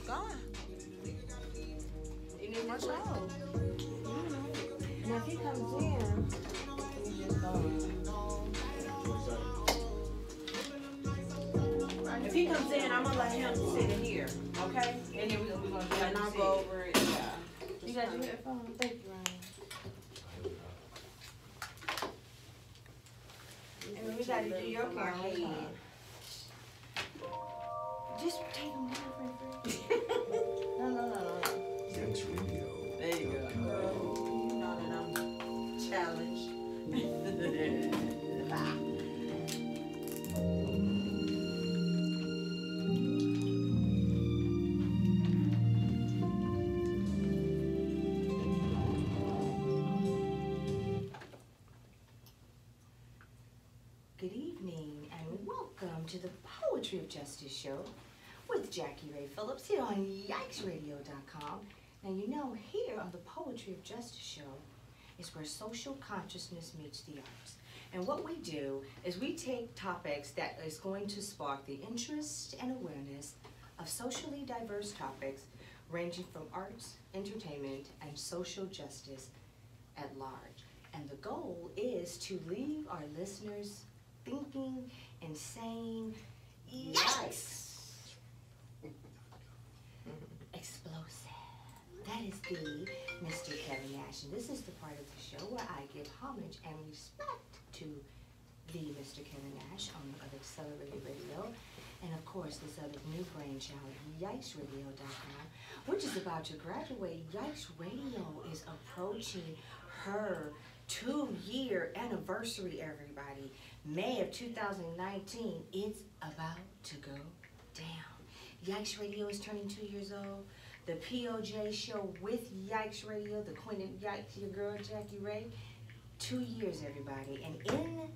gone. You need more show. Now if he comes in, he's just gone. If he comes in, I'm gonna let him sit in here, okay? And then we're gonna do And I'll go over it. Yeah. You got your headphones? Thank you, Ryan. And we gotta do your camera. Just take them down, No. Jack's Radio. There you go. Girl, you know that I'm challenged. Good evening and welcome to the Poetry of Justice show with JackieRay Phillips here on YikesRadio.com. Now you know here on the Poetry of Justice show is where social consciousness meets the arts. And what we do is we take topics that is going to spark the interest and awareness of socially diverse topics ranging from arts, entertainment, and social justice at large. And the goal is to leave our listeners thinking and saying, yikes! Explosive. That is the Mr. Kevin Nash, and this is the part of the show where I give homage and respect to the Mr. Kevin Nash on the Accelerated Radio, and of course this other new brainchild, YikesRadio.com, which is about to graduate. Yikes Radio is approaching her 2-year anniversary, everybody. May of 2019, it's about to go down. Yikes Radio is turning 2 years old. The POJ show with Yikes Radio, the Queen of Yikes, your girl JackieRay, 2 years, everybody. And in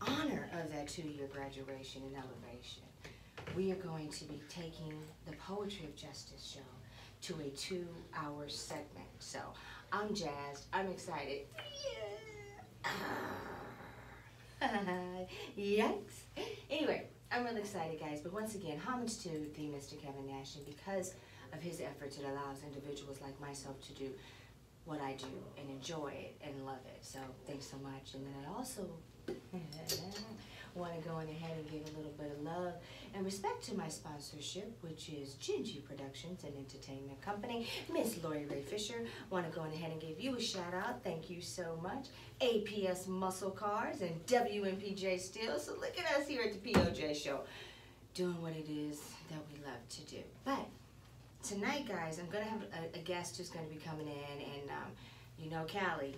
honor of that 2-year graduation and elevation, we are going to be taking the Poetry of Justice show to a 2-hour segment. So I'm jazzed, I'm excited. Yikes. Anyway, I'm really excited, guys, but once again, homage to the Mr. Kevin Nash, and because of his efforts, it allows individuals like myself to do what I do and enjoy it and love it. So thanks so much. And then I also want to go on ahead and give a little bit of love and respect to my sponsorship, which is Gingy Productions, an entertainment company. Miss Lori Ray Fisher, want to go on ahead and give you a shout out. Thank you so much. APS Muscle Cars and WMPJ Steel. So look at us here at the POJ show doing what it is that we love to do. But tonight, guys, I'm going to have a guest who's going to be coming in, and you know Callie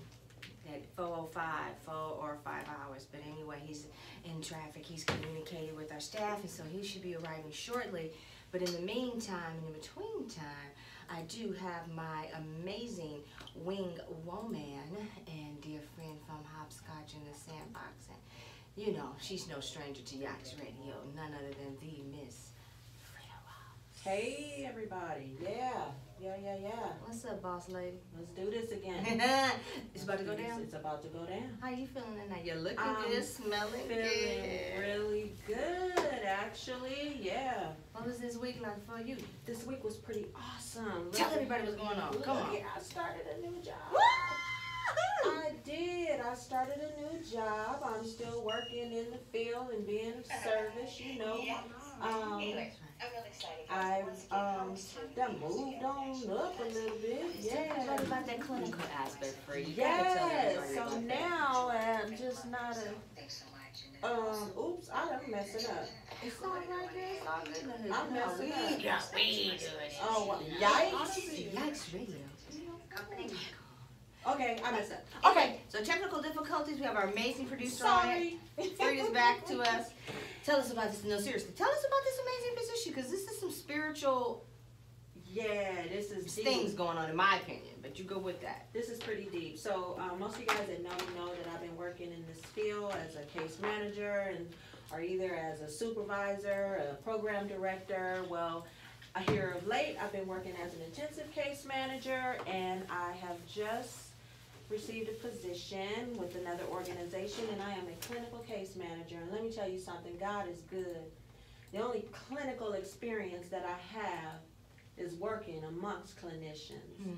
at 4:05, 4 or 5 hours. But anyway, he's in traffic. He's communicating with our staff, and so he should be arriving shortly. But in the meantime, in between time, I do have my amazing wing woman and dear friend from Hopscotch in the Sandbox. And you know, she's no stranger to Yikes Radio, none other than the Miss Freda Ross. Hey, everybody. Yeah. What's up, boss lady? Let's do this again. It's about to go down? It's about to go down. How you feeling tonight? You're looking good, smelling Feeling good. really good, actually. Yeah. What was this week like for you? This week was pretty awesome. Tell everybody what's going on. Come on. Yeah, I started a new job. Woo! I did. I started a new job. I'm still working in the field and being of service, you know. Anyway, I'm really excited. I've done moved on up a little bit. Tell Yeah. everybody about that clinical aspect for you. Yes. So now I'm just not a oops, I'm messing up. It's all right there. It's all good. I'm messing up. We do it. Oh, yikes. Yikes Radio. Okay, I messed up. Okay, so technical difficulties. We have our amazing producer on it. Sorry. Freda's back to us. Tell us about this. No, seriously, tell us about this amazing position, because this is some spiritual Yeah, this is deep. things going on, in my opinion. But you go with that. This is pretty deep. So most of you guys that know me know that I've been working in this field as a case manager and or either as a supervisor, a program director. Well, here of late, I've been working as an intensive case manager, and I have just received a position with another organization, and I am a clinical case manager. And let me tell you something, God is good. The only clinical experience that I have is working amongst clinicians. Mm.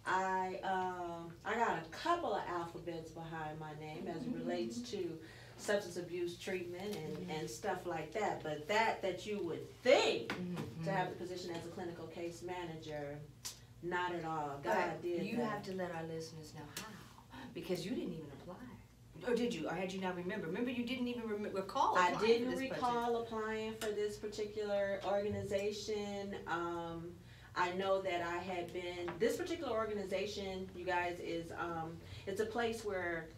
I got a couple of alphabets behind my name as it relates to substance abuse treatment and stuff like that. But that you would think to have the position as a clinical case manager, not at all. God did You that. have to let our listeners know how, because you didn't even apply. Or did you? Or had you not remembered? Remember, you didn't even recall I applying for didn't this recall applying for this particular organization. I know that I had been, this particular organization, you guys, is, it's a place where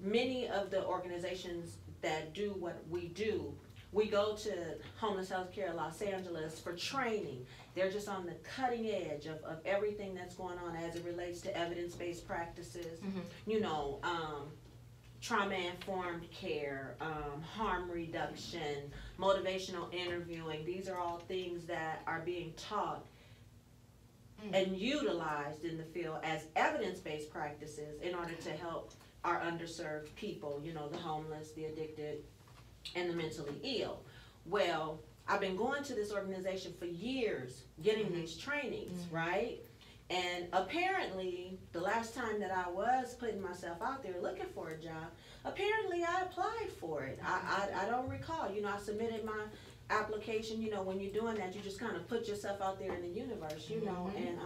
many of the organizations that do what we do, we go to Homeless Healthcare Los Angeles for training. They're just on the cutting edge of everything that's going on as it relates to evidence-based practices, you know, trauma-informed care, harm reduction, motivational interviewing. These are all things that are being taught and utilized in the field as evidence-based practices in order to help our underserved people, you know, the homeless, the addicted, and the mentally ill. Well, I've been going to this organization for years, getting these trainings, right? And apparently, the last time that I was putting myself out there looking for a job, apparently I applied for it. I don't recall. You know, I submitted my application. You know, when you're doing that, you just kind of put yourself out there in the universe, you know, and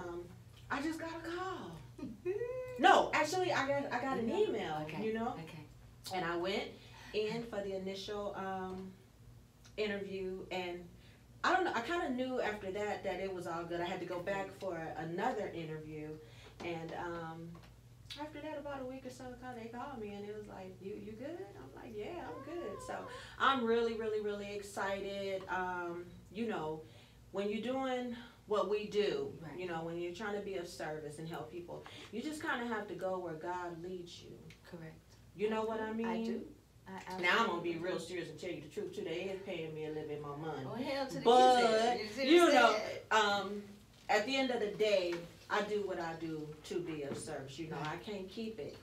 I just got a call. No, actually, I got an email, you know, and I went in for the initial interview, and I don't know, I kind of knew after that it was all good. I had to go back for another interview, and after that, about a week or so, they called me, and it was like, you good? I'm like, yeah, I'm good. So I'm really, really, really excited. You know, when you're doing what we do, you know, when you're trying to be of service and help people, you just kind of have to go where God leads you. Correct. You know what I mean? I do. Now I'm gonna be real serious and tell you the truth too. They is paying me a little bit more money. Oh, hell to the But kids. you know, at the end of the day, I do what I do to be of service. You know, I can't keep it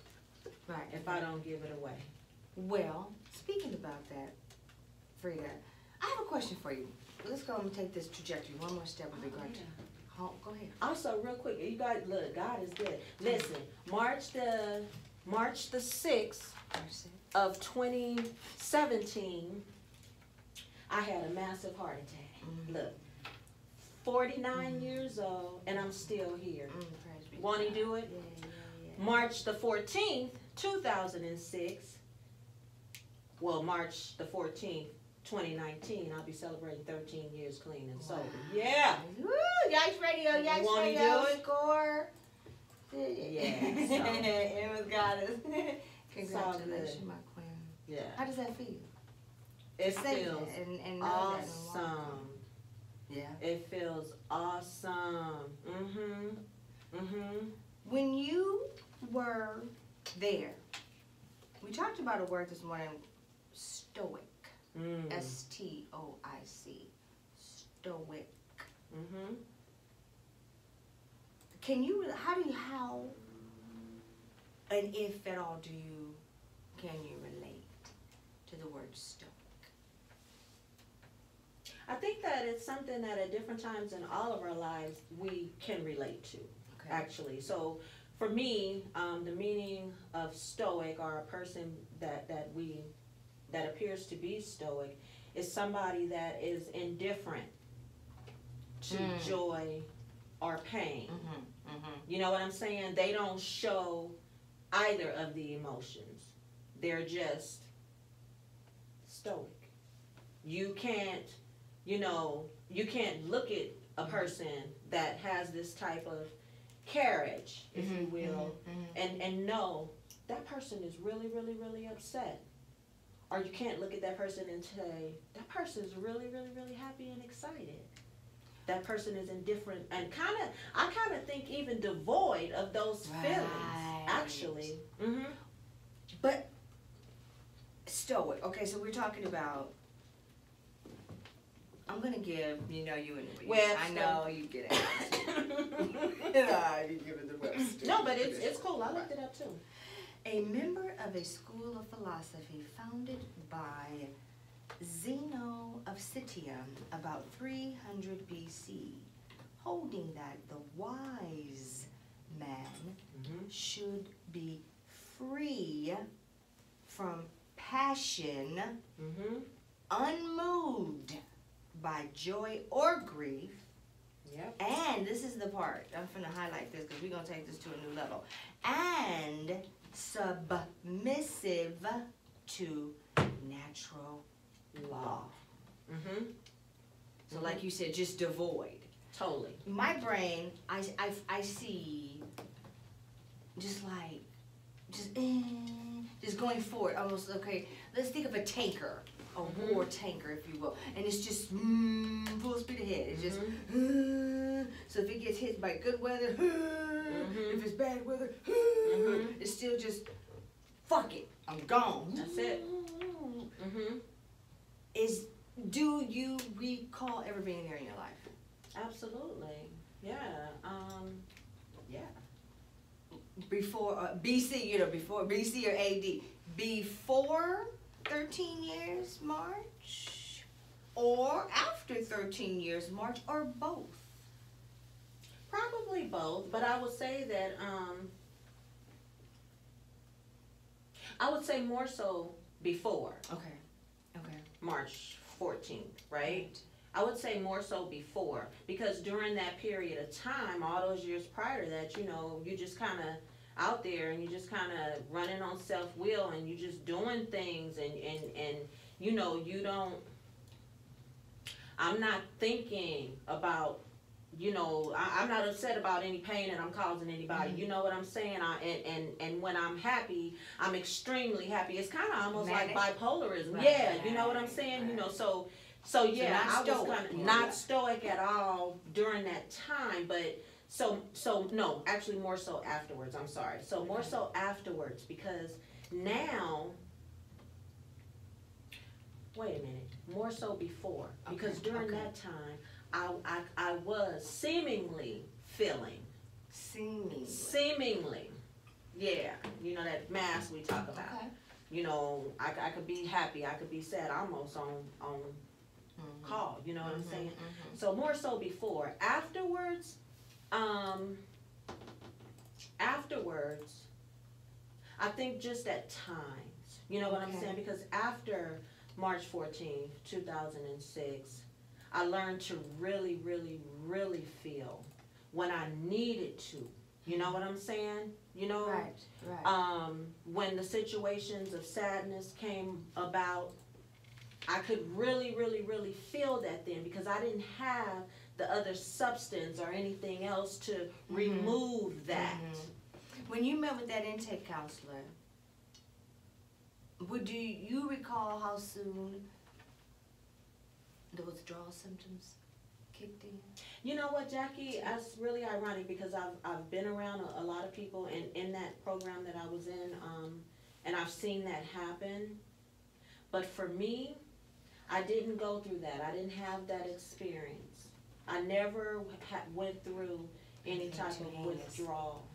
if I don't give it away. Well, speaking about that, Freda, I have a question for you. Let's go and take this trajectory one more step with regard to. Go ahead. Also, real quick, you guys, look, God is good. Listen, March the 6th of 2017, I had a massive heart attack. Look, 49 years old, and I'm still here. Want to do it? Yeah. March the 14th, 2006. Well, March the 14th, 2019, I'll be celebrating 13 years clean and sober. Yeah. Woo! Yikes Radio, Yikes Wanna Radio, do it? Score. Yeah. It was goddess. Congratulations, good. my queen. Yeah. How does that feel? It Say feels that and know that and walk awesome. Yeah. It feels awesome. When you were there, we talked about a word this morning, stoic. S-T-O-I-C. Stoic. Can you, how, and if at all, can you relate to the word stoic? I think that it's something that at different times in all of our lives we can relate to, actually. So for me, the meaning of stoic, or a person that appears to be stoic, is somebody that is indifferent to joy or pain. You know what I'm saying? They don't show either of the emotions. They're just stoic. You can't, you know, you can't look at a person that has this type of carriage, if you will, and know that person is really, really, really upset. Or you can't look at that person and say, that person is really, really, really happy and excited. That person is indifferent and I kind of think even devoid of those feelings, actually. But stoic, okay, so we're talking about, I'm going to give, you know you anyway. Webster. I know you get it. You give it the Webster. No, but it's cool. I looked it up too. A member of a school of philosophy founded by Zeno of Citium about 300 BC holding that the wise man should be free from passion, unmoved by joy or grief. Yep. And this is the part, I'm finna highlight this because we're gonna take this to a new level. And submissive to natural law. So like you said, just devoid. Totally. My brain, I see just like, just going forward, almost, okay, let's think of a tanker, a war tanker, if you will, and it's just full speed ahead. It's just, so if it gets hit by good weather, if it's bad weather, it's still just, fuck it, I'm gone. That's it. Do you recall ever being there in your life? Absolutely. Yeah. Yeah. Before BC, before BC or AD, before 13 years March, or after 13 years March, or both? Probably both, but I would say that I would say more so before. Okay. March 14th, right? I would say more so before, because during that period of time, all those years prior to that, you just kind of out there and you just kind of running on self-will and you just doing things and you don't, I'm not thinking about, I'm not upset about any pain that I'm causing anybody. You know what I'm saying? And when I'm happy, I'm extremely happy. It's kind of almost Manic. like bipolarism. Right. Yeah, you know what I'm saying? So yeah, not I was stoic. kind of not stoic at all during that time, but so no, actually more so afterwards. I'm sorry. So more so afterwards, because now, wait a minute, more so before, because during that time, I was seemingly feeling. Seemingly. Yeah, that mask we talk about. Okay. I could be happy, I could be sad, almost on call, you know what I'm saying? So more so before. Afterwards, I think just at times, you know what I'm saying? Because after March 14th, 2006, I learned to really, really, really feel when I needed to. You know what I'm saying? Right. When the situations of sadness came about, I could really, really, really feel that then, because I didn't have the other substance or anything else to remove that. When you met with that intake counselor, do you recall how soon the withdrawal symptoms kicked in? You know what, Jackie? That's really ironic, because I've been around a lot of people in that program that I was in, and I've seen that happen. But for me, I didn't go through that. I didn't have that experience. I never went through any type of withdrawal,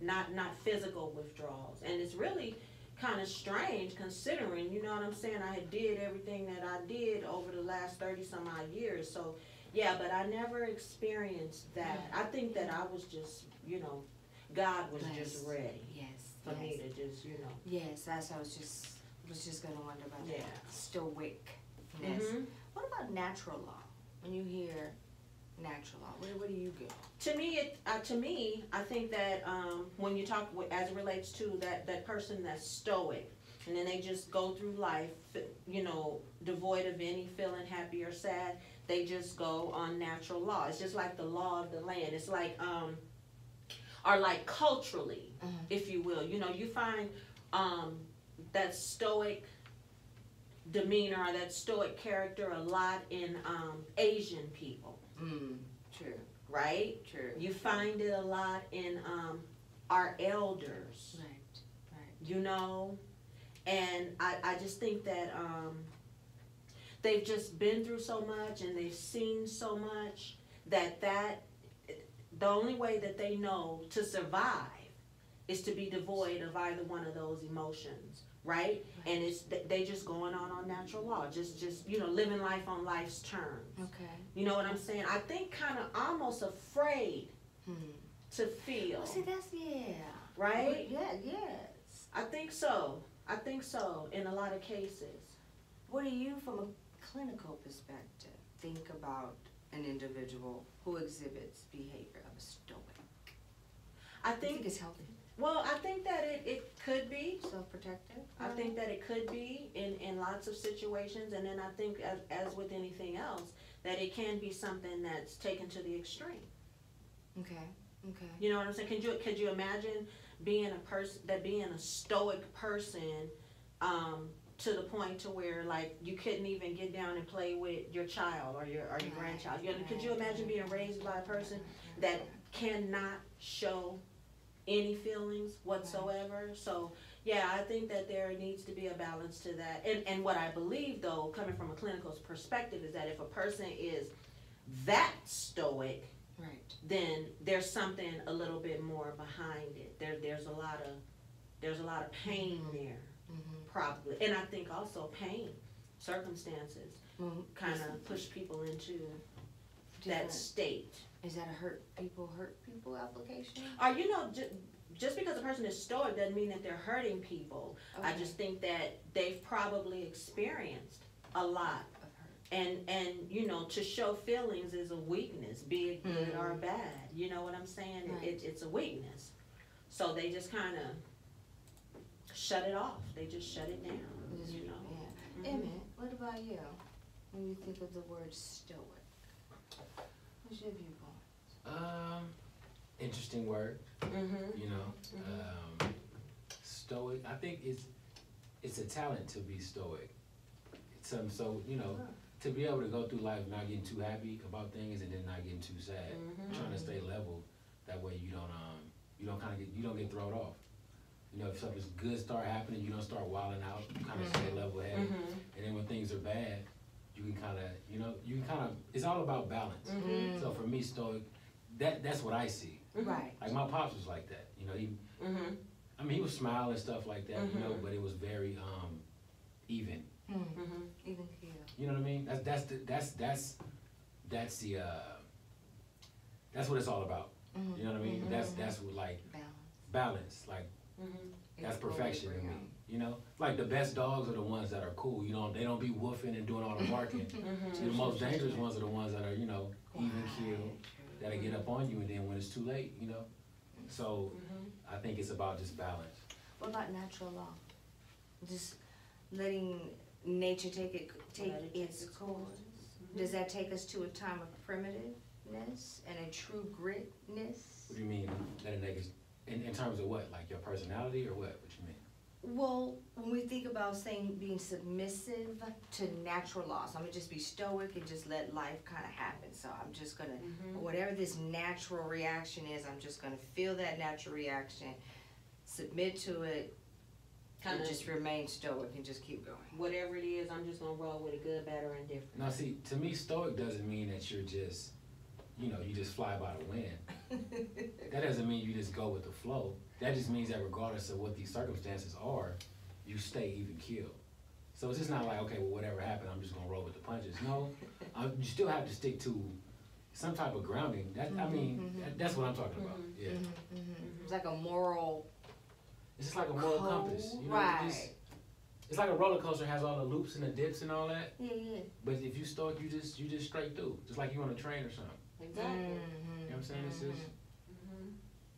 not physical withdrawals. And it's really kind of strange, considering, you know what I'm saying, I had did everything that I did over the last 30 some odd years. So yeah, but I never experienced that. I think that I was just, God was just ready for me to just, Yes, that's what I was just gonna wonder about that. Stoicness. What about natural law? When you hear natural law, where do you go? To me, I think that when you talk as it relates to that person that's stoic, and then they just go through life, devoid of any feeling happy or sad, they just go on natural law. It's just like the law of the land. It's like, or like culturally, if you will. You find that stoic demeanor or that stoic character a lot in Asian people. True. Right? True. You find it a lot in our elders. Right. And I just think that they've just been through so much and they've seen so much that the only way that they know to survive is to be devoid of either one of those emotions, right? And it's they just going on natural law, just living life on life's terms. Okay. You know what I'm saying? I think kind of almost afraid to feel. Oh, see, that's, yeah. Right? Yeah, yes. I think so. In a lot of cases. What do you, from a clinical perspective, think about an individual who exhibits behavior of a stoic? I Do you think think, it's healthy? well, I think that it could be. Self-protective? I think that it could be in lots of situations, and then I think as with anything else, that it can be something that's taken to the extreme. Okay, okay. You know what I'm saying? Could you imagine being a stoic person, to the point to where like you couldn't even get down and play with your child or your grandchild? Could you imagine being raised by a person that cannot show any feelings whatsoever? So yeah, I think that there needs to be a balance to that. And what I believe though, coming from a clinical perspective, is that if a person is that stoic, Right. then there's something a little bit more behind it. There's a lot of pain there, probably. And I think also pain, circumstances, kind of push people into that state. Is that a hurt people application? Or just because a person is stoic doesn't mean that they're hurting people. Okay. I just think that they've probably experienced a lot. Of hurt. And to show feelings is a weakness, be it good or bad. You know what I'm saying? Right. It's a weakness. So they just kind of shut it off. They just shut it down. Yeah. Emmett, what about you? When you think of the word stoic, what's your viewpoint? Interesting word. You know, stoic. I think it's a talent to be stoic. It's something so to be able to go through life not getting too happy about things and then not getting too sad, trying to stay level. That way you don't get thrown off. You know, if something's good start happening, you don't start wilding out. You kind of stay level headed, and then when things are bad, you can kind of it's all about balance. So for me, stoic, that's what I see. Right. Like my pops was like that. You know, he was smiling and stuff like that. You know, but it was very even. Even keel. You know what I mean? That's what it's all about. You know what I mean? That's what like balance. Like that's perfection to me. You know, like the best dogs are the ones that are cool. You know, they don't be woofing and doing all the barking. The most dangerous ones are the ones that are even keeled, that'll get up on you, and then when it's too late, So I think it's about just balance. What about natural law? Just letting nature take its course. Does that take us to a time of primitiveness and a true gritness? What do you mean? In terms of what? Like your personality or what? What you mean? Well, when we think about being submissive to natural laws, I'm gonna just be stoic and just let life kind of happen. So I'm just gonna, whatever this natural reaction is, I'm just gonna feel that natural reaction, submit to it, and just remain stoic and just keep going. Whatever it is, I'm just gonna roll with it, good, bad, or indifferent. Now, see, to me, stoic doesn't mean that you're just, you just fly by the wind. That doesn't mean you just go with the flow. That just means that regardless of what these circumstances are, you stay even keeled. So it's just not like, okay, well, whatever happened, I'm just gonna roll with the punches. No, you still have to stick to some type of grounding. That's what I'm talking about. Yeah. It's like a moral. It's just like a moral compass. Right. It's like a roller coaster has all the loops and the dips and all that. Yeah. But if you stoic, you just straight through, just like you on a train or something. Exactly. You know what I'm saying? It's just,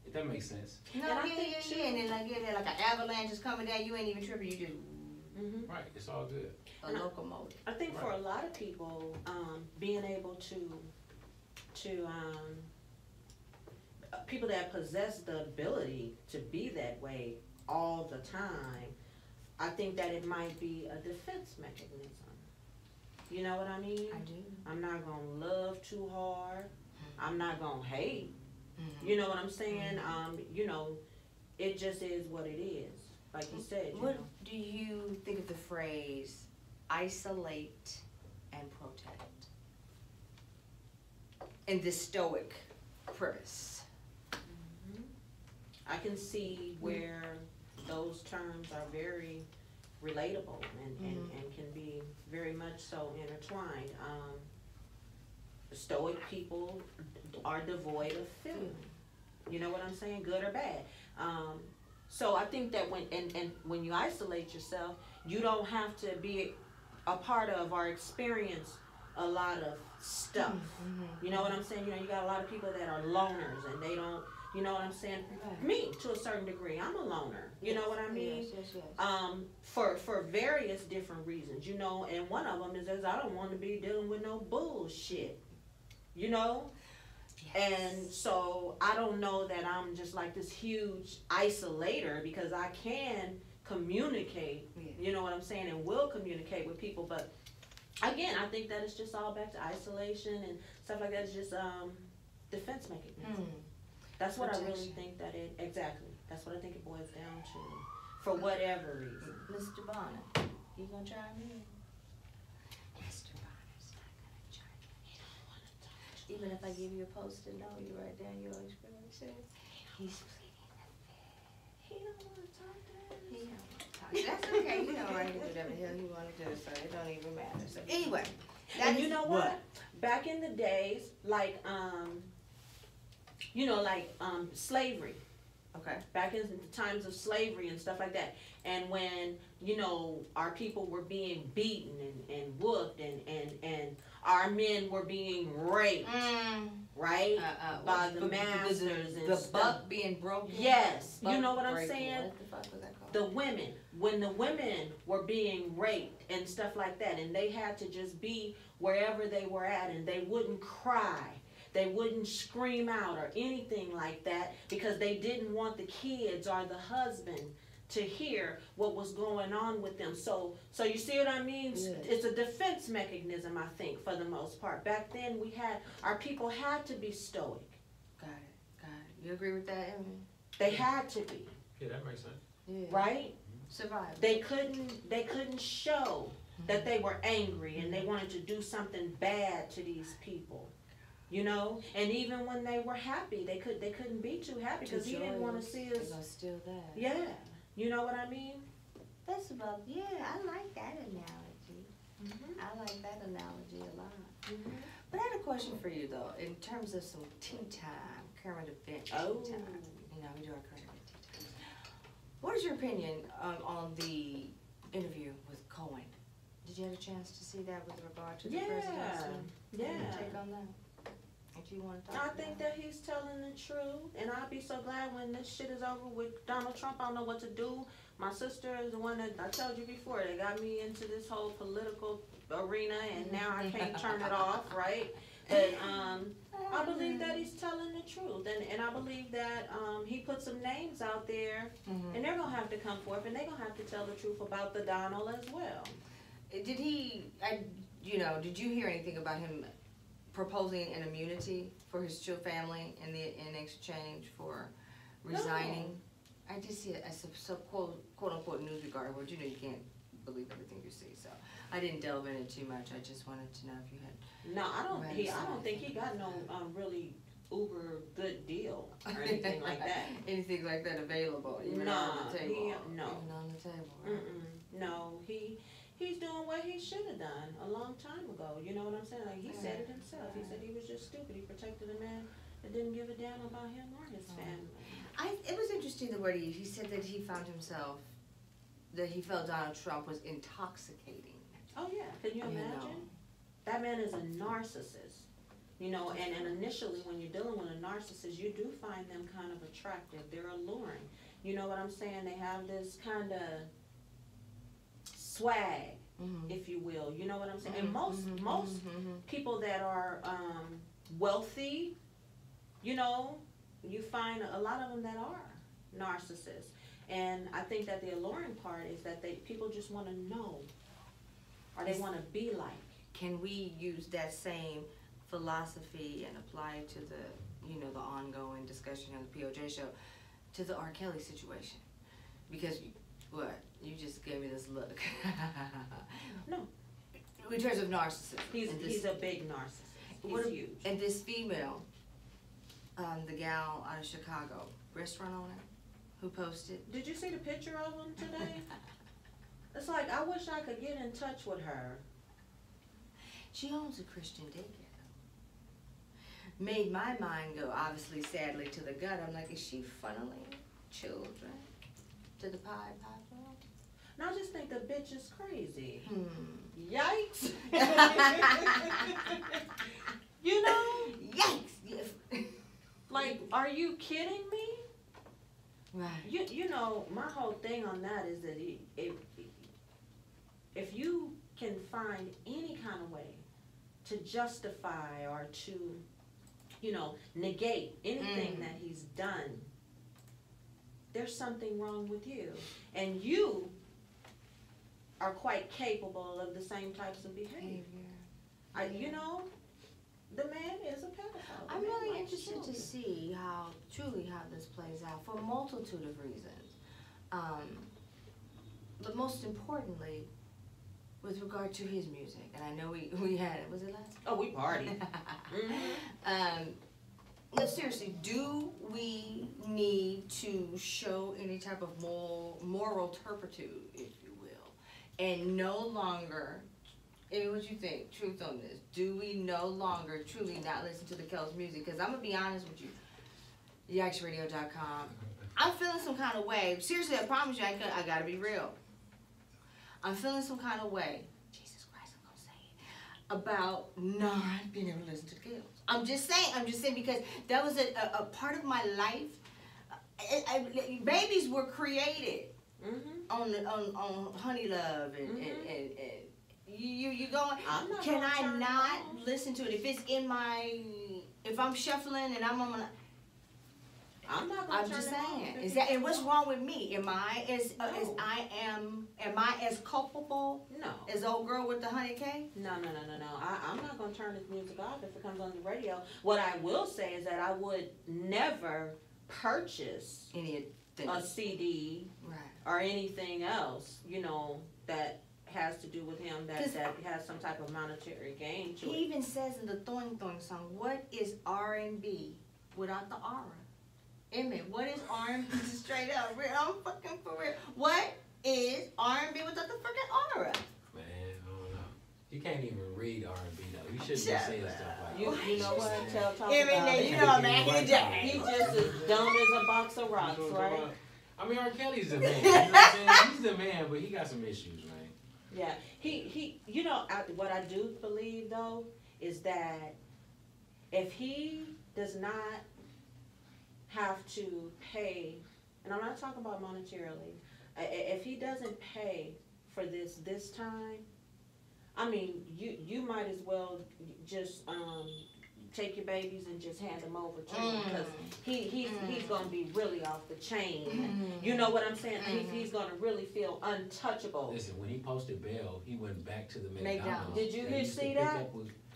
if that makes sense. No, And I yeah, think yeah, and then like an avalanche is coming down, you ain't even tripping, you just Right, it's all good. a locomotive. I think for a lot of people, being able to people that possess the ability to be that way all the time, I think that it might be a defense mechanism. You know what I mean? I do. I'm not gonna love too hard. I'm not gonna hate. You know what I'm saying? It just is what it is. Like you said. What do you think of the phrase isolate and protect in the stoic premise? I can see where those terms are very relatable and can be very much so intertwined. Stoic people are devoid of feeling. You know what I'm saying? Good or bad. So I think that when you isolate yourself, you don't have to be a part of or experience a lot of stuff. You know what I'm saying? You know, you got a lot of people that are loners and they don't, you know what I'm saying? Right. Me, to a certain degree, I'm a loner. You know what I mean? Yes. For various different reasons, you know, and one of them is I don't want to be dealing with no bullshit. You know? Yes. And so I don't know that I'm just like this huge isolator, because I can communicate, you know what I'm saying, and will communicate with people. But again, I think that it's just all back to isolation and stuff like that. It's just defense mechanism. That's what I really think that it, exactly. That's what I think it boils down to, for whatever reason. Mr. Bonner, you gonna chime in? Mr. Bonner's not gonna chime in. He don't wanna talk to us. Even if I give you a post-it note, you write down your experiences. He's pleading the fifth. He don't want to talk to us. He don't wanna talk. That's okay. You know, right? He do whatever the hell he wanna do, so it don't even matter. So anyway, And you know what? Back in the days, like you know, like slavery. Okay. Back in the times of slavery and stuff like that. And when, you know, our people were being beaten and whooped and our men were being raped, right? By the masters and the stuff. buck being broken. Yes. Buck You know what I'm breaking. saying? What the fuck was that called? The women, when the women were being raped and stuff like that, and they had to just be wherever they were at, and they wouldn't cry. They wouldn't scream out or anything like that, because they didn't want the kids or the husband to hear what was going on with them. So you see what I mean? Yes. It's a defense mechanism, I think, for the most part. Back then, our people had to be stoic. Got it. You agree with that, Emily? They had to be, Yeah, that makes sense. Yeah. right? Survival. They couldn't show that they were angry and they wanted to do something bad to these people. You know, and even when they were happy, they couldn't be too happy, because he didn't want to see us. Still there. Yeah, you know what I mean. That's about. Yeah, I like that analogy. I like that analogy a lot. But I had a question for you though, in terms of some tea time, current event tea time. You know, we do our current event tea time. What is your opinion on the interview with Cohen? Did you have a chance to see that with regard to the presidency? Yeah. Your take on that? If you want to talk I about think that he's telling the truth, and I'll be so glad when this shit is over with Donald Trump. I don't know what to do. My sister is the one that I told you before, that got me into this whole political arena, and now I can't turn it off, right? But I believe that he's telling the truth, and I believe that he put some names out there, and they're gonna have to come forth, and they're gonna have to tell the truth about the Donald as well. Did he? Did you hear anything about him proposing an immunity for his family in exchange for resigning? No. I just see it as a quote unquote news regard word. You know, you can't believe everything you see, so I didn't delve in it too much. I just wanted to know if you had. No, I don't think he got no really uber good deal or anything like that. Anything like that available? Even on the table. Even on the table. Right? No, he's doing what he should have done a long time ago. You know what I'm saying? Like, he said it himself. He said he was just stupid. He protected a man that didn't give a damn about him or his family. It was interesting the word he said that he found himself, that he felt Donald Trump was intoxicating. Oh yeah, can you imagine? That man is a narcissist. You know, and initially when you're dealing with a narcissist, you do find them kind of attractive. They're alluring. You know what I'm saying? They have this kind of swag, if you will. You know what I'm saying? And most people that are wealthy, you know, you find a lot of them that are narcissists. And I think that the alluring part is that people just want to know, or they want to be like. Can we use that same philosophy and apply it to the ongoing discussion on the POJ show to the R. Kelly situation? Because you just gave me this look. No. In terms of narcissism. He's a big narcissist. He's huge. And this female, the gal out of Chicago, restaurant owner, who posted. Did you see the picture of him today? It's like, I wish I could get in touch with her. She owns a Christian daycare. Made my mind go, obviously, sadly, to the gut. I'm like, is she funneling children to the Pied Piper? And I just think the bitch is crazy. Yikes. You know? Yikes. Yes. Like, are you kidding me? Right. You know, my whole thing on that is that if you can find any kind of way to justify or to, you know, negate anything that he's done, there's something wrong with you. And you are quite capable of the same types of behavior. You know, the man is a pedophile. I'm really interested to see how this plays out for a multitude of reasons. But most importantly, with regard to his music, and I know we had it. Was it last? Oh, we partied. No, seriously, do we need to show any type of moral turpitude, if you will, and no longer? What you think? Truth on this? Do we no longer truly not listen to the Kel's music? Because I'm gonna be honest with you, JackieRadio.com. I'm feeling some kind of way. Seriously, I promise you, I gotta be real. I'm feeling some kind of way. Jesus Christ, I'm gonna say it about not being able to listen to the Kel's. I'm just saying because that was a part of my life. Babies were created on Honey Love and you going, can I not listen to it? If it's in if I'm shuffling and I'm on, I'm just saying, and what's wrong with me? Am I as culpable as old girl with the honey cake? No. I'm not going to turn this music off if it comes on the radio. What I will say is that I would never purchase a CD or anything else, you know, that has to do with him, that has some type of monetary gain to it. He even says in the Thorn song, what is R&B without the aura? Amen. What is R&B? Straight up, I'm fucking for real. What is R&B without the freaking aura? Man, I don't know. You can't even read R&B though. You shouldn't be saying stuff like that. You know what? Talk about You know, man, he just as dumb as a box of rocks, right? I mean, R. Kelly's the man. You know what I'm saying? He's the man, but he got some issues, man. Yeah, he. You know, what I do believe though is that if he does not have to pay, and I'm not talking about monetarily, if he doesn't pay for this time, I mean, you might as well just take your babies and just hand them over to him, because he's gonna be really off the chain. You know what I'm saying? He's gonna really feel untouchable. Listen, when he posted bail, he went back to the McDonald's. Did you see that?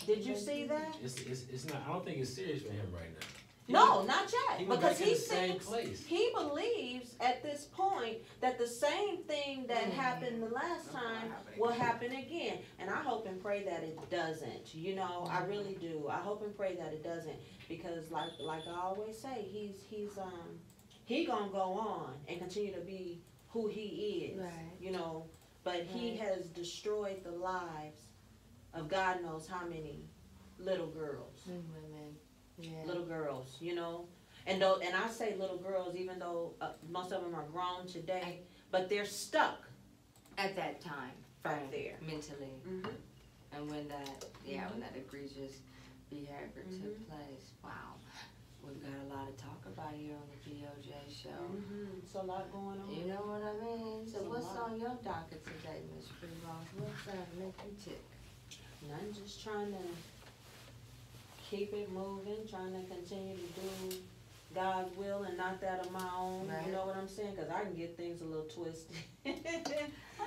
Did you see that? It's not. I don't think it's serious for him right now. No, not yet. Because he believes at this point that the same thing that happened the last time will happen again. And I hope and pray that it doesn't. You know, I really do. I hope and pray that it doesn't. Because like I always say, he gonna go on and continue to be who he is. Right. You know, but he has destroyed the lives of God knows how many little girls. And women. Yeah. Little girls, you know, and I say little girls, even though most of them are grown today, but they're stuck at that time, right there, mentally. And when that egregious behavior took place, wow, we've got a lot to talk about here on the BOJ show. It's a lot going on. You know what I mean? So what's on your docket today, Miss Freda Ross? What's that make you tick? I'm just trying to keep it moving, trying to continue to do God's will and not that of my own. Right. You know what I'm saying? Because I can get things a little twisted. I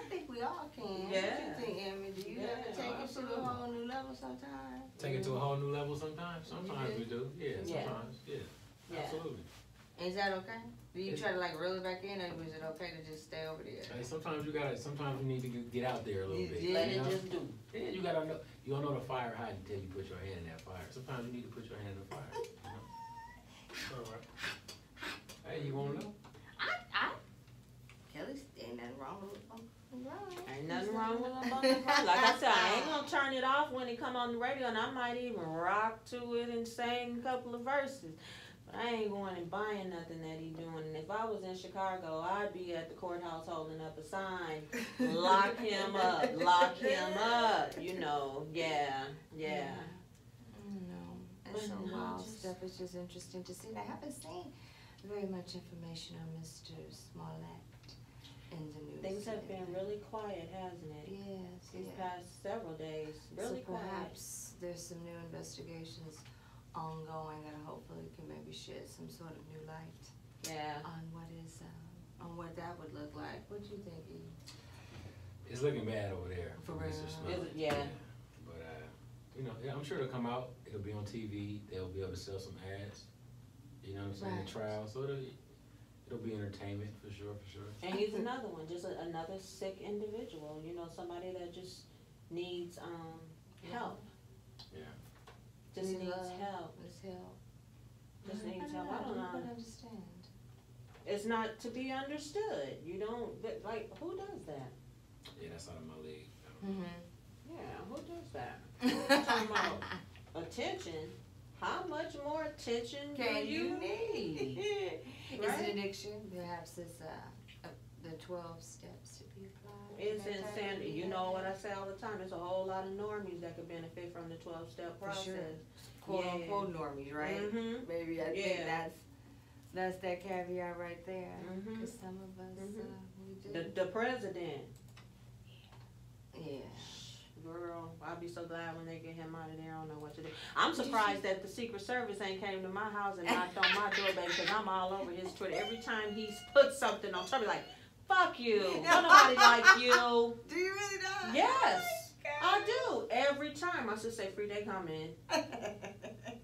think we all can. Yeah. What you think, Emmy? Do you ever take it to a whole new level sometimes? Take it to a whole new level sometimes? Sometimes we do. Yeah, sometimes. Yeah. Absolutely. Is that okay? Do you try to like reel it back in, or is it okay to just stay over there? Hey, sometimes you need to get out there a little bit. Let it just do. Yeah, you gotta know. You don't know the fire hiding until you put your hand in that fire. Sometimes you need to put your hand in the fire. You know? All right. Hey, you wanna know? Kelly's ain't nothing wrong with it. I said, I ain't gonna turn it off when it come on the radio, and I might even rock to it and sing a couple of verses. But I ain't going and buying nothing that he doing. And if I was in Chicago, I'd be at the courthouse holding up a sign, lock him up, lock him up. You know, yeah. And some But no, wild just- stuff. It's just interesting to see. And I haven't seen very much information on Mr. Smollett in the news. Things have today. been really quiet, hasn't it? Yes, These yes. past several days, really So quiet. perhaps there's some new investigations ongoing that hopefully can maybe shed some sort of new light Yeah. on what that would look like. What do you think, E? It's looking bad over there for For Mr. real. Smollett. Yeah. But you know, yeah, I'm sure it'll come out. It'll be on TV. They'll be able to sell some ads. You know what I'm saying? Right. The trial, so it'll be entertainment for sure. And he's another one, just another sick individual, you know, somebody that just needs help. Yeah. Just Need needs love. help. Let's help. Just needs I help. I don't know. quite understand. It's not to be understood. You don't like who does that? Yeah, that's out of my league. Yeah, who does that? Talking about attention. How much more attention Can do you need? Is Right? it addiction? Perhaps it's the 12 steps to be applied. It's that type of insanity. You thing? know what I say all the time. There's a whole lot of normies that could benefit from the 12-step For process. sure. Quote Yeah. unquote normies, right? Mhm. Maybe I think Yeah. that's that caveat right there. Mhm. Because some of us, Mhm. we do. The president. Yeah. Girl, I'll be so glad when they get him out of there. I don't know what to do. I'm surprised that the Secret Service ain't came to my house and knocked on my door, baby, because I'm all over his Twitter. Every time he's put something on Twitter, like, fuck you. Don't nobody like you. Do you really know? Yes, I do. Every time. My sister say, Free, they come in.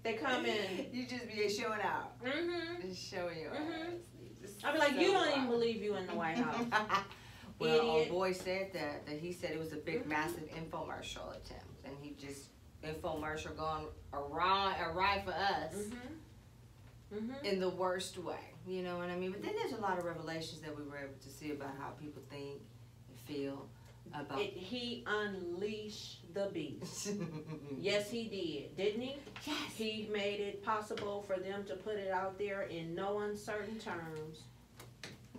They come in. You just be showing out. Mm-hmm. Just showing your Mhm. ass. Just I be like, so you don't even wild. believe you in the White House. Well, old Idiot. boy said that he said it was a big, Mhm. massive infomercial attempt, and he just infomercial gone awry for us Mm-hmm. Mm-hmm. in the worst way. You know what I mean? But then there's a lot of revelations that we were able to see about how people think and feel about. He unleashed the beast. Yes, he did, didn't he? Yes. He made it possible for them to put it out there in no uncertain terms.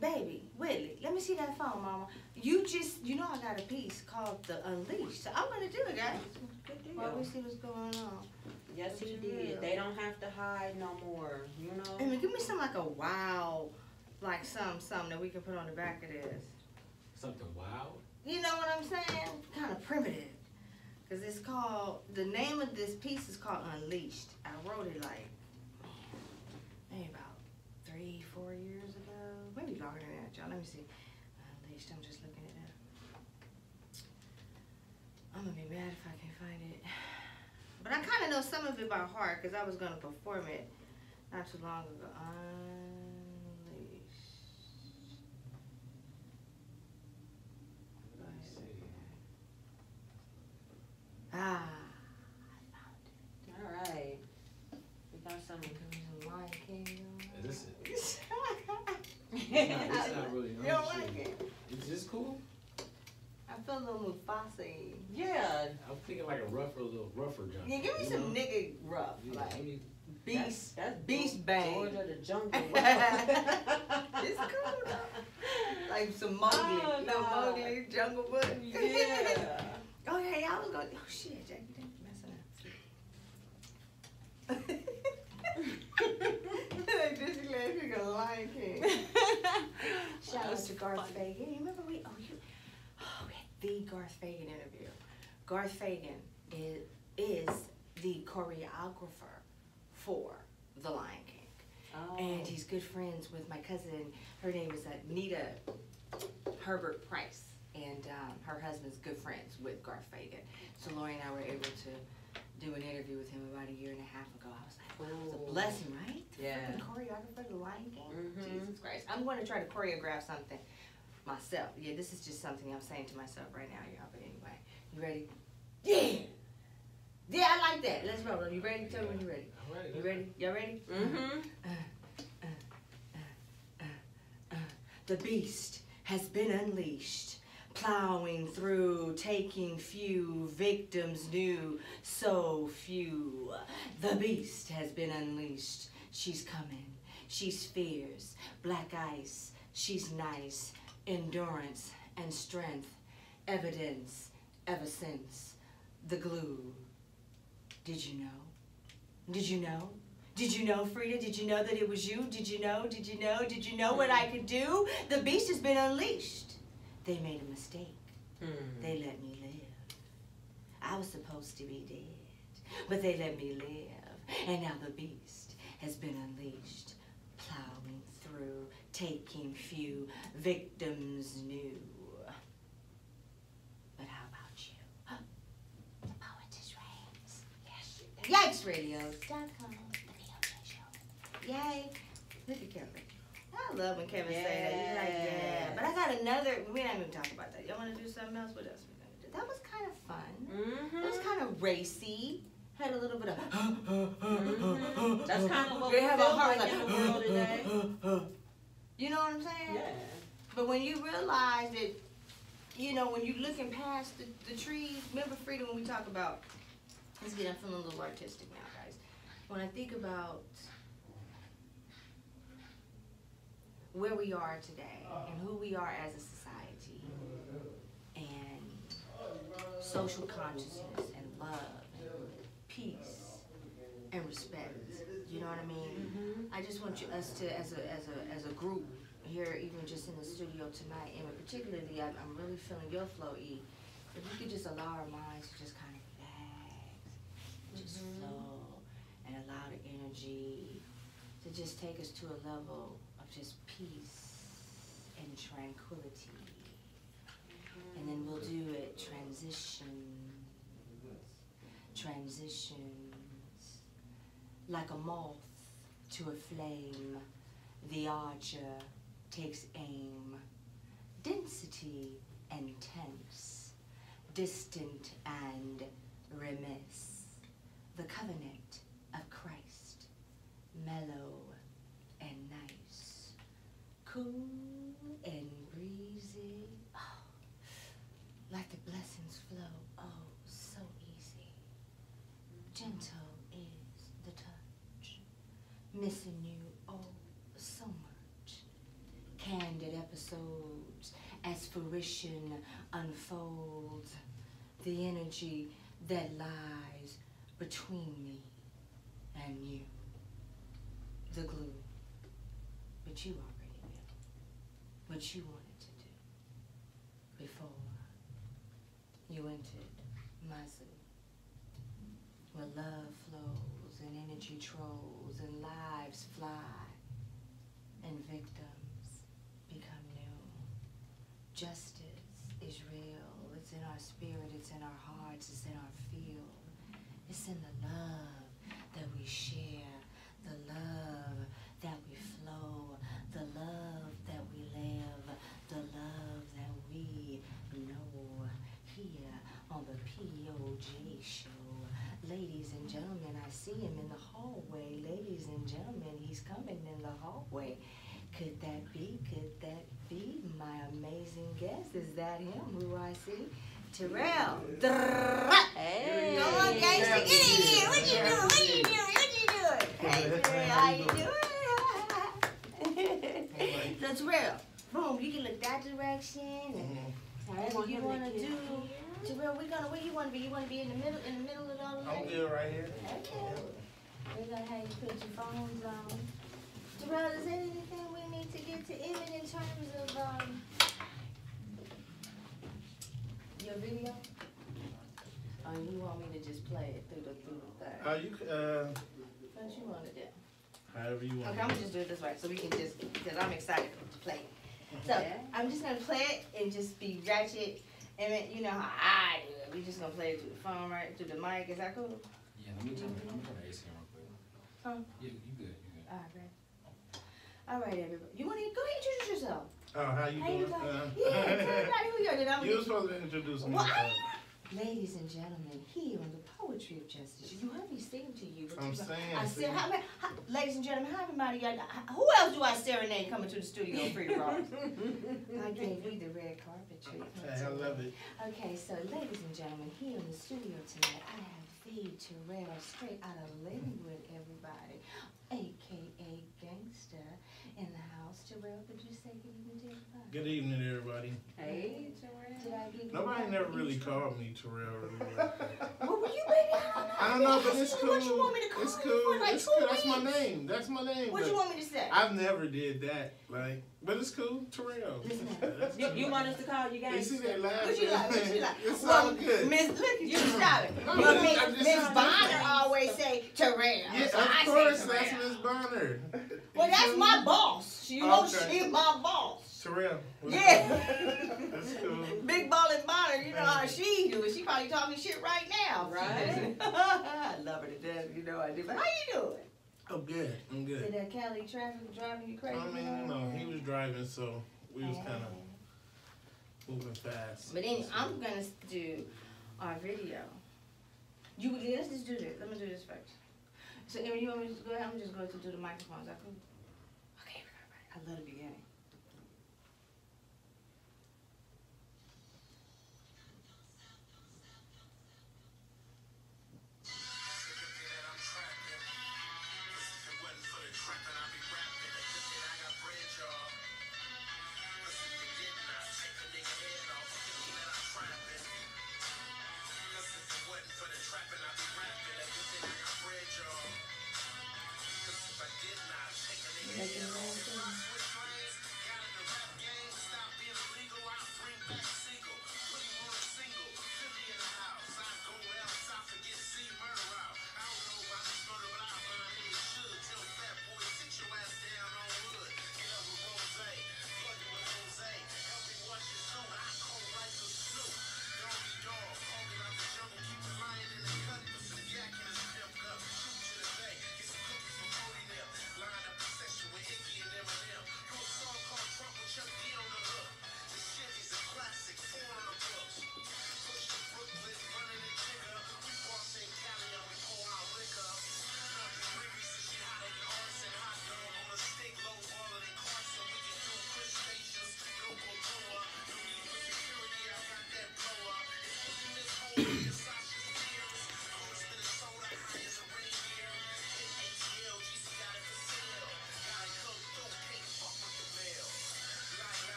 Baby, Whitley, let me see that phone, Mama. You know I got a piece called The Unleashed, so I'm gonna do it, guys. Good deal. While we see what's going on. Yes, he What did. you do? They don't have to hide no more, you I know? mean, give me some like a wow, like something that we can put on the back of this. Something wild. You know what I'm saying? Kind of primitive. Because it's called, the name of this piece is called Unleashed. I wrote it like, maybe about 3-4 years ago. Maybe longer than that, y'all. Let me see. Unleashed, I'm just looking it up. I'm going to be mad if I can't find it. But I kind of know some of it by heart because I was going to perform it not too long ago. Unleashed. Let me see. Ah. All right. We got some. Lion King going. Is this it? it? It's not really. You don't like it? Is this cool? I feel a little Mufasa-y. Yeah. I'm thinking like a little rougher jump. Yeah, give me some nigga rough, Yeah, like I mean, beast, That's beast bang. Georgia the jungle. It's cool though. Like some Mowgli, Oh, no no. Mowgli, Jungle Book. Yeah. Oh yeah, I was going. Oh shit, Jackie, thank you for messing up. Like this last week of Lion King. Shout out to Garth Fagan. You remember we had the Garth Fagan interview. Garth Fagan is the choreographer for The Lion King. Oh. And he's good friends with my cousin. Her name is Nita Herbert Price. And her husband's good friends with Garth Fagan. So Lori and I were able to do an interview with him about 1.5 years ago. I was like, wow, it's a blessing, right? Yeah. Freaking choreographer of The Lion King? Mhm. Jesus Christ. I'm going to try to choreograph something myself. Yeah, this is just something I'm saying to myself right now, y'all. But anyway, you ready? Yeah! Yeah, I like that. Let's roll. You ready? Tell me when you're ready. I'm ready. You ready? Y'all ready? Mm-hmm. The beast has been unleashed. plowing through, taking few, victims new, so few. The beast has been unleashed. She's coming. She's fierce, black ice. She's nice, endurance and strength, evidence ever since. The glue. Did you know? Did you know? Did you know, Freda? Did you know that it was you? Did you know? Did you know? Did you know what I could do? The beast has been unleashed. They made a mistake. They let me live. I was supposed to be dead, but they let me live. And now the beast has been unleashed, plowing through, taking few, victims new. But how about you? The poetess reigns. Yes. YikesRadio.com. Yay. Look at Kevin. I love when Kevin say that. You're like, yeah. But I got another, we're not even talking about that. Y'all want to do something else? What else we going to do? That was kind of fun. It was kind of racy. Had a little bit of, That's kind of what we we have feel a heart like in the world today. You know what I'm saying? Yeah. But when you realize that, you know, when you're looking past the trees, remember, Freda, when we talk about, I'm feeling a little artistic now, guys. When I think about where we are today and who we are as a society and social consciousness and love and peace and respect, you know what I mean? I just want us to, as a group here, even just in the studio tonight, and particularly, I'm really feeling your flow, E. If we could just allow our minds to just kind of relax, just flow, and allow the energy to just take us to a level of just peace and tranquility. And then we'll do it transitions, like a moth to a flame. The archer takes aim, density and tense, distant and remiss. The covenant of Christ, mellow and nice, cool and breezy. Oh, like the blessings flow, oh, so easy. Gentle is the touch, missing you, oh, so much. Candid episodes as fruition unfolds, the energy that lies between me and you. The glue, but you already knew what you wanted to do before you entered my zoo, where love flows and energy trolls and lives fly and victims become new. Justice is real. It's in our spirit, it's in our hearts, it's in our field. It's in the love that we share, the love that we flow, the love that we live, the love that we know. Here on the POJ show, ladies and gentlemen, I see him in the hallway. Ladies and gentlemen, he's coming in the hallway. Could that be my amazing guest? Is that him who I see? Terrell. Hey. Come on, gangsta, get in here. What you doing? What you doing? Hey, Terrell, how you doing? So Terrell, boom, you can look that direction and however you want to do. Terrell, where you want to be? You want to be in the middle of all of that? I'm good right here. Okay. We're gonna have you put your phones on. Terrell, is there anything we need to get to Emmett in terms of your video? Or you want me to just play it through the thing? You What you want to do? however you want. Okay, I'm gonna just do it this way so we can just, because I'm excited to play it. So, I'm just gonna play it and just be ratchet. And then, you know how I do it. We just gonna play it through the phone, right? Through the mic. Is that cool? Yeah, let me turn the AC on real quick. Huh? Yeah, you good. All right, everybody. You want to go ahead and introduce yourself? Oh, how you doing? Yeah, tell everybody who you are. Then You were supposed to introduce me. Well, Ladies and gentlemen, here on the Poetry of Justice, you heard me sing to you. But I'm you saying, I see? said, ladies and gentlemen, how many who else do I serenade coming to the studio, Freda Ross? I gave you the red carpet treatment. Okay, I love it. Okay, so ladies and gentlemen, here in the studio tonight, I have the Terrell straight out of Linwood, everybody, a.k.a. Gangsta, in the house. Terrell, could you say good evening to everybody? Good evening, everybody. Hey, Terrell. Did I give you Nobody that never really intro? called me Terrell. Really like that. What were you, baby? I don't know, but it's cool. What you want me to call It's you cool. for, like, It's 2 cool. That's my weeks? name. That's my name. What but you want me to say? I've never did that. Like, but it's cool. Terrell. Listen, That's You cool. want us to call you You guys? see that laugh? What you like? What you like? It's Well, all good. Miss, look at you, stop it. No, But I'm Miss just- Bonner always say Terrell. Yeah, so of I course, say that's Terrell. Miss Bonner. Well, that's my boss. You know, Okay. she's my boss. Terrell. what's Yeah. good? That's cool. Big ballin' Bonner, you know how she do it. She probably talking shit right now. Right. I love her to death, you know I do. But how you doing? I'm good. I'm Did good. that Cali traffic driving you crazy? I mean, you know, he was driving, so we was kind of moving fast. But anyway, I'm gonna do our video. Let's just do this. Let me do this first. So, Emma, you want me to go ahead? I'm just going to do the microphones. I cool? Okay, everybody. I love the beginning.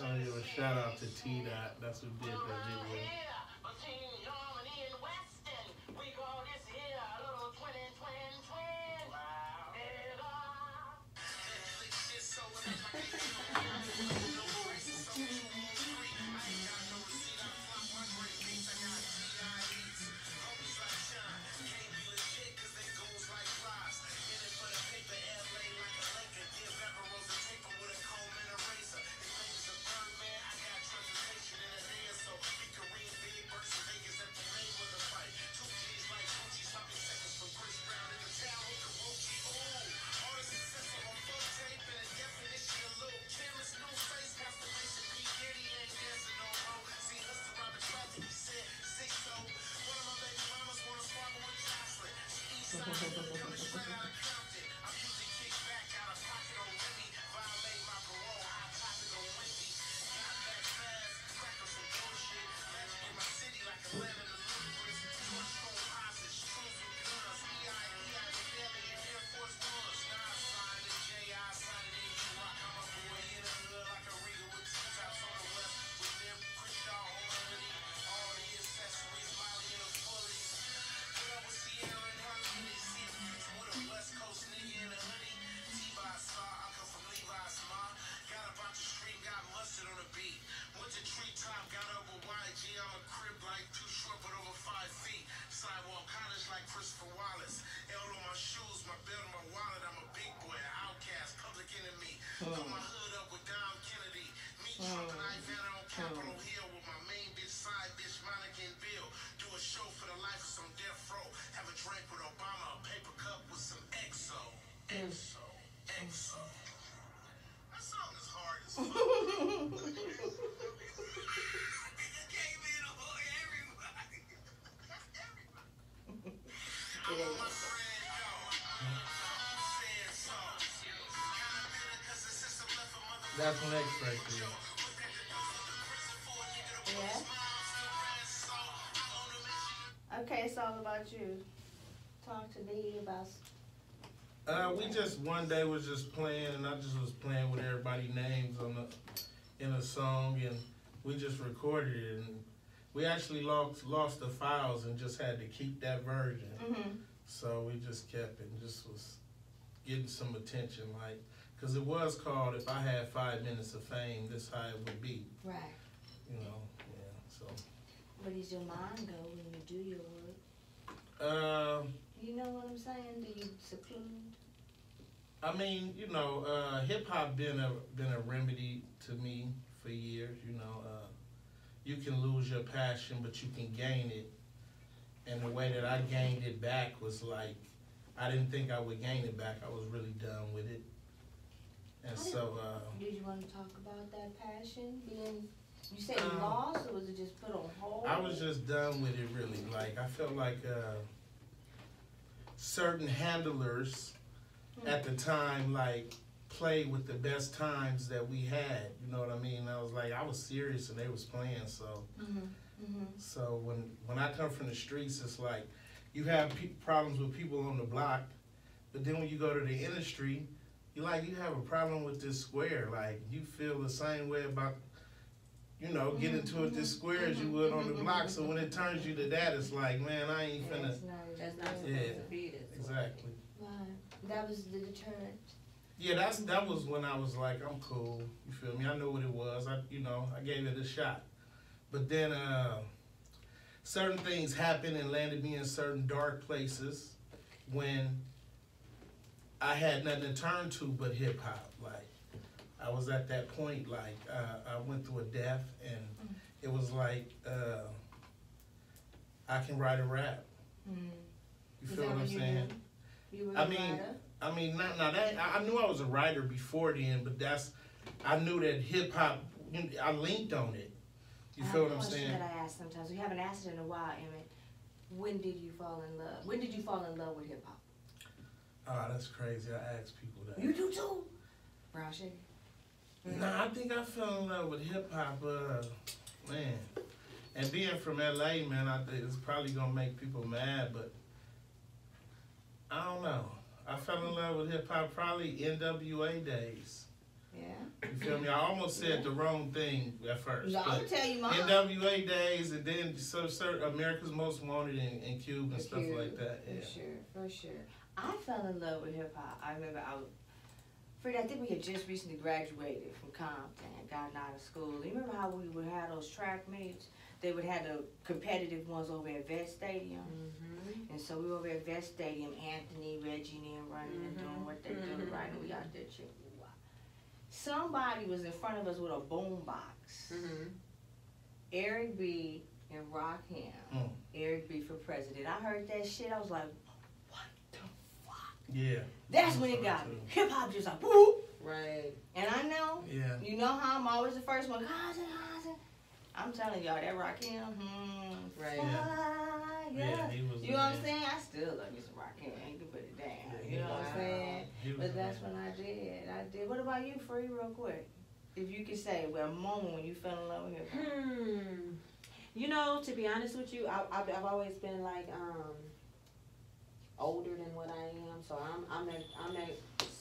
I'll give a shout out to T-Dot. That's who did that video. Throw my hood up with Dom Kennedy. Meet Trump and Ivana on Capitol Hill with my main bitch, side bitch, Monica and Bill. Do a show for the life of some death row. Have a drink with Obama, a paper cup with some XO. XO. XO. That song is hard as fuck. That's an X right there. Yeah. Okay, it's all about you. Talk to me about. We just one day was just playing, and I just was playing with everybody's names in a song, and we just recorded it, and we actually lost the files and just had to keep that version. Mm-hmm. So we just kept it and just was getting some attention, like, because it was called "If I Had 5 Minutes of Fame, This How It Would Be." Right. You know, yeah. So. Where does your mind go when you do your work? You know what I'm saying? Do you seclude? I mean, you know, hip hop been a remedy to me for years. You know, you can lose your passion, but you can gain it. And the way that I gained it back was like, I didn't think I would gain it back. I was really done with it. And so. Did you want to talk about that passion being? You said you lost, or was it just put on hold? I was just done with it, really. Like, I felt like certain handlers at the time, like, played with the best times that we had. You know what I mean? I was like, I was serious and they was playing. So, so when I come from the streets, it's like you have problems with people on the block, but then when you go to the industry, you have a problem with this square. Like, you feel the same way about, you know, get into it this square as you would on the block. So when it turns you to that, it's like, man, I ain't finna. That's not supposed to be this. Exactly. Right. That was the deterrent. Yeah, that was when I was like, I'm cool. You feel me? I know what it was. I gave it a shot. But then certain things happened and landed me in certain dark places when I had nothing to turn to but hip hop. Like, I was at that point, like, I went through a death, and it was like, I can write a rap. You feel what I'm saying? You were a writer? I mean, I knew I was a writer before then, but I knew that hip hop, I linked on it. You feel what I'm saying? That I ask sometimes. We haven't asked it in a while, Emmett. When did you fall in love? When did you fall in love with hip hop? Oh, that's crazy. I ask people that. You do too? Brown sugar? Nah, I think I fell in love with hip hop, man. And being from LA, man, I think it's probably gonna make people mad, but I don't know. I fell in love with hip hop probably NWA days. Yeah. You feel me? I almost said the wrong thing at first. No, I'm gonna tell you mine. NWA days, and then certain America's Most Wanted and Cube and stuff like that. Yeah. For sure. I fell in love with hip hop. I remember Freda, I think we had just recently graduated from Compton and gotten out of school. You remember how we would have those track meets? They would have the competitive ones over at Vet Stadium. And so we were over at Vet Stadium, Anthony, Reggie, and them running and doing what they do, right? And we out there checking. Somebody was in front of us with a boom box. Eric B. and Rakim. Eric B. for president. I heard that shit. I was like, what the fuck? Yeah. That's when it got me. Hip hop just like, whoop. Right. And I know, you know how I'm always the first one. I'm telling y'all, that Rakim, right. Yeah, he was. You know what I'm saying? I still love me some Rakim. I ain't gonna put it down. You know what I'm saying? But that's when I did. What about you, Free, real quick? If you could say, a moment when you fell in love with hip hop. You know, to be honest with you, I've always been like older than what I am. So I'm that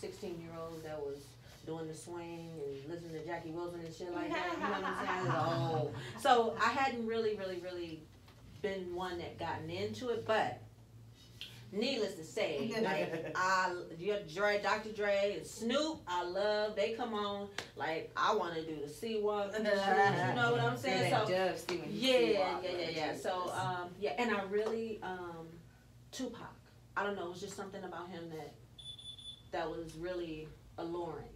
16-year-old that was doing the swing and listening to Jackie Wilson and shit like that. You know what I'm saying? So I hadn't really been one that gotten into it, but needless to say, like Dr. Dre and Snoop, I love. They come on, like I want to do the C-Walk. You know what I'm saying? So yeah. So and I really Tupac. I don't know. It was just something about him that was really alluring.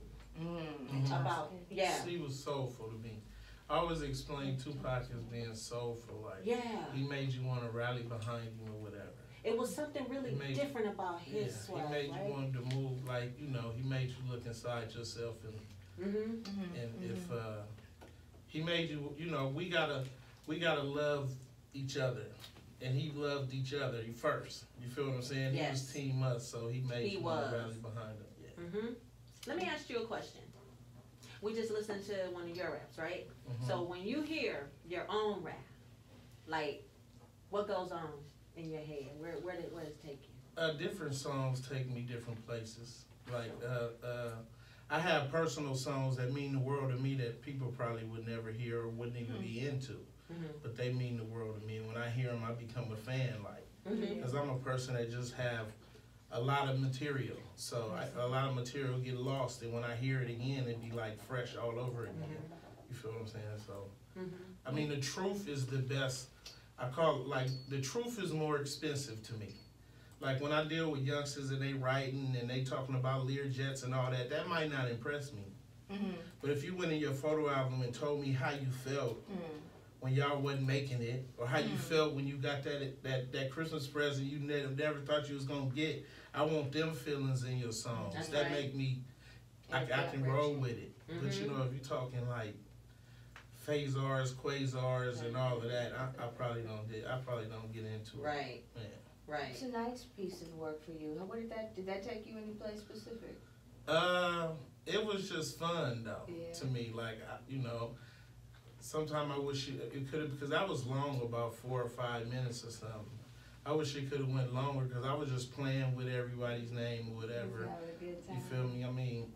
soulful to me. I always explain Tupac as being soulful, like Yeah. he made you want to rally behind him or whatever. It was something really different about his swag, he made right? you want to move, like, you know, he made you look inside yourself, and if he made you, you know, we gotta love each other, and he loved each other first. You feel what I'm saying? Yes. He was Team Us, so he made you want to rally behind him. Yeah. Let me ask you a question. We just listened to one of your raps, right? So when you hear your own rap, like, what goes on in your head? Where does it take you? Different songs take me different places. Like, I have personal songs that mean the world to me that people probably would never hear or wouldn't even be into. But they mean the world to me. And when I hear them, I become a fan, like, because I'm a person that just have a lot of material. So a lot of material get lost, and when I hear it again, it'd be like fresh all over again. You feel what I'm saying? So, I mean, the truth is the best. I call it, like, the truth is more expensive to me. Like, when I deal with youngsters and they writing and they talking about Learjets and all that, that might not impress me. But if you went in your photo album and told me how you felt when y'all wasn't making it, or how you felt when you got that Christmas present you never thought you was gonna get, I want them feelings in your songs. That's that right. make me, I can roll with it. But you know, if you're talking like phasars, quasars, and all of that, I probably don't get into it. Right. Yeah. Right. It's a nice piece of work for you. What did that take you any place specific? It was just fun though to me. Like, you know, sometimes I wish it could have, because that was long, about 4 or 5 minutes or something. I wish it could have went longer, because I was just playing with everybody's name or whatever. You feel me? I mean,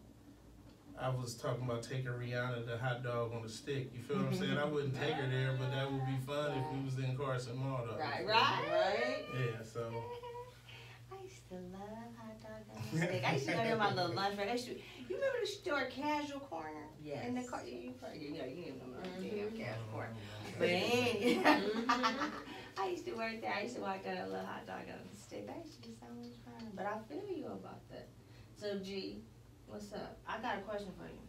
I was talking about taking Rihanna the hot dog on a stick. You feel what I'm saying? I wouldn't take her there, but that would be fun if we was in Carson Mall though. Right. Yeah, so. I used to love hot dog on a stick. I used to go there my little lunch break. You remember the store Casual Corner? Yes. In the car, you didn't know my damn Casual Corner. But anyway, I used to work there. I used to walk down that little hot dog on a stick. That used to be so much fun. But I feel you about that. So G, what's up? I got a question for you.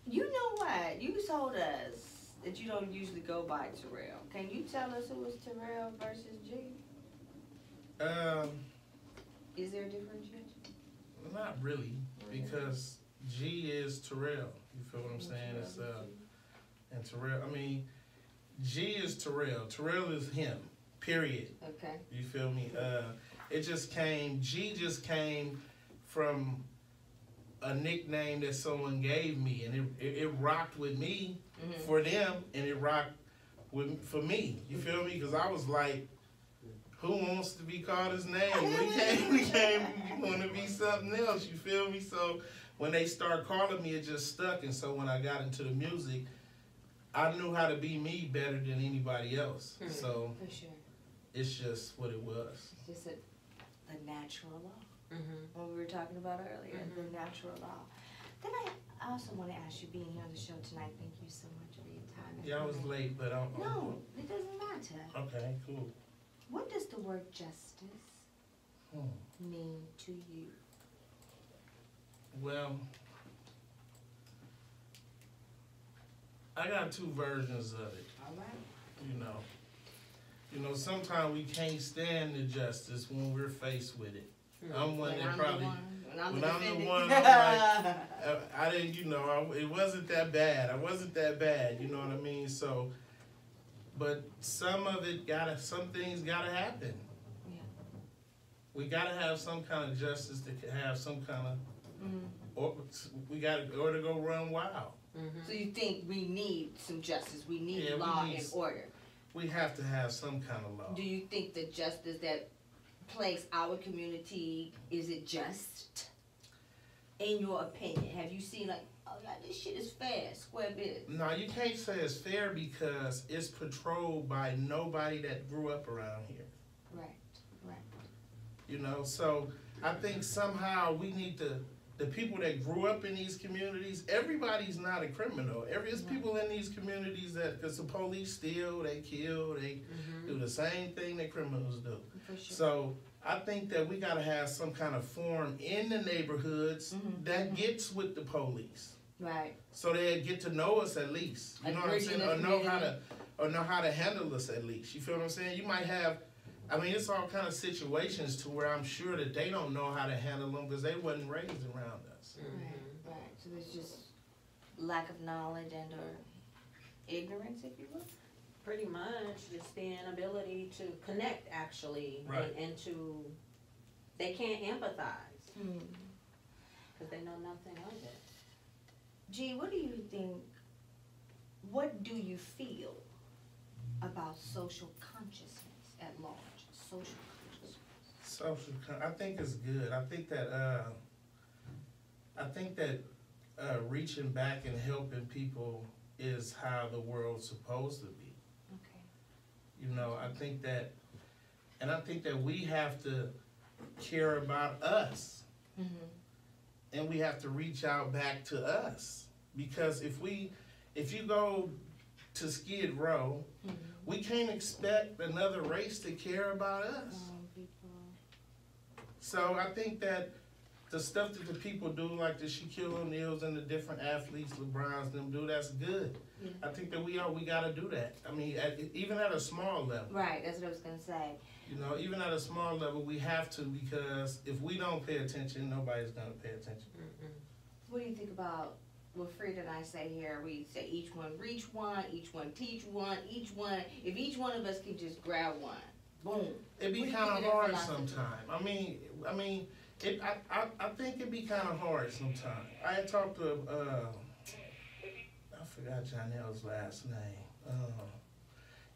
You know what? You told us that you don't usually go by Terrell. Can you tell us who was Terrell versus G? Is there a differentiation? Not really, because G is Terrell. You feel what I'm saying? It's and Terrell. I mean, G is Terrell. Terrell is him. Period. Okay. You feel me? It just came. G just came from a nickname that someone gave me, and it rocked with me for them, and it rocked for me. You feel me? Because I was like, who wants to be called his name? We can't want to be something else. You feel me? So when they start calling me, it just stuck. And so when I got into the music, I knew how to be me better than anybody else. So For sure. it's just what it was. It's just a natural law. What we were talking about earlier, the natural law. Then I also want to ask you, being here on the show tonight, thank you so much for your time. Yeah, I was late, but I'm No, it doesn't matter. okay, cool. What does the word justice mean to you? Well, I got two versions of it. All right. You know, sometimes we can't stand the justice when we're faced with it. I'm one that probably, when I'm the one, I'm like, I didn't, it wasn't that bad. I wasn't that bad, you know what I mean? So, but some things gotta happen. Yeah. We gotta have some kind of justice to have some kind of, or to go run wild. So you think we need some justice? We need Yeah, we law need and order. We have to have some kind of law. Do you think the justice that plagues our community, is it just? In your opinion, have you seen like, oh yeah, this shit is fair, square biz? No, you can't say it's fair because it's patrolled by nobody that grew up around here. Right. So I think somehow we need the people that grew up in these communities, everybody's not a criminal. There's people in these communities that, because the police steal, they kill, they do the same thing that criminals do. For sure. So I think that we gotta have some kind of form in the neighborhoods that gets with the police. Right. So they get to know us at least. You know what I'm saying? Or know how to handle us at least. You feel what I'm saying? You might have, I mean, it's all kind of situations to where I'm sure that they don't know how to handle them because they wasn't raised around us. Right. So there's just lack of knowledge and or ignorance, if you will. Pretty much just the inability to connect actually, Right. and to, they can't empathize because they know nothing of it. G, what do you think, what do you feel about social consciousness at large? Social consciousness. I think it's good. I think that reaching back and helping people is how the world's supposed to be. Okay. You know, I think that we have to care about us. And we have to reach out back to us. Because if you go to Skid Row, we can't expect another race to care about us. So I think that the stuff that the people do, like the Shaquille O'Neals and the different athletes, LeBrons, them do, that's good. Yeah. I think that we gotta do that. I mean, even at a small level. Right, that's what I was gonna say. You know, even at a small level, we have to, because if we don't pay attention, nobody's gonna pay attention. What do you think about what Freda and I say here? We say each one reach one, each one teach one, each one, if each one of us can just grab one, boom. It be kind of hard sometimes. I think it be kind of hard sometimes. I had talked to, I forgot Janelle's last name.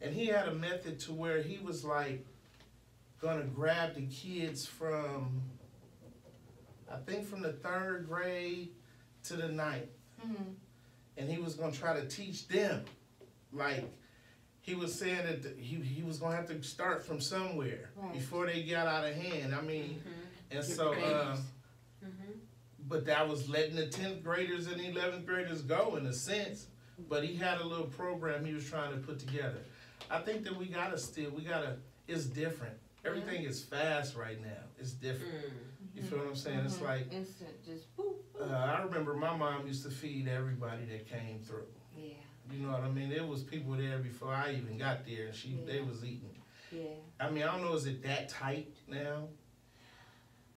And he had a method to where he was like gonna grab the kids from, I think from the 3rd grade to the 9th. And he was gonna try to teach them. Like, he was saying that he was gonna have to start from somewhere before they got out of hand. I mean, and so, but that was letting the 10th graders and 11th graders go in a sense. But he had a little program he was trying to put together. I think that it's different. Everything is fast right now. It's different. You feel what I'm saying? It's like instant, just boop. I remember my mom used to feed everybody that came through. Yeah. You know what I mean? There was people there before I even got there, and they was eating. Yeah. I mean, I don't know, is it that tight now?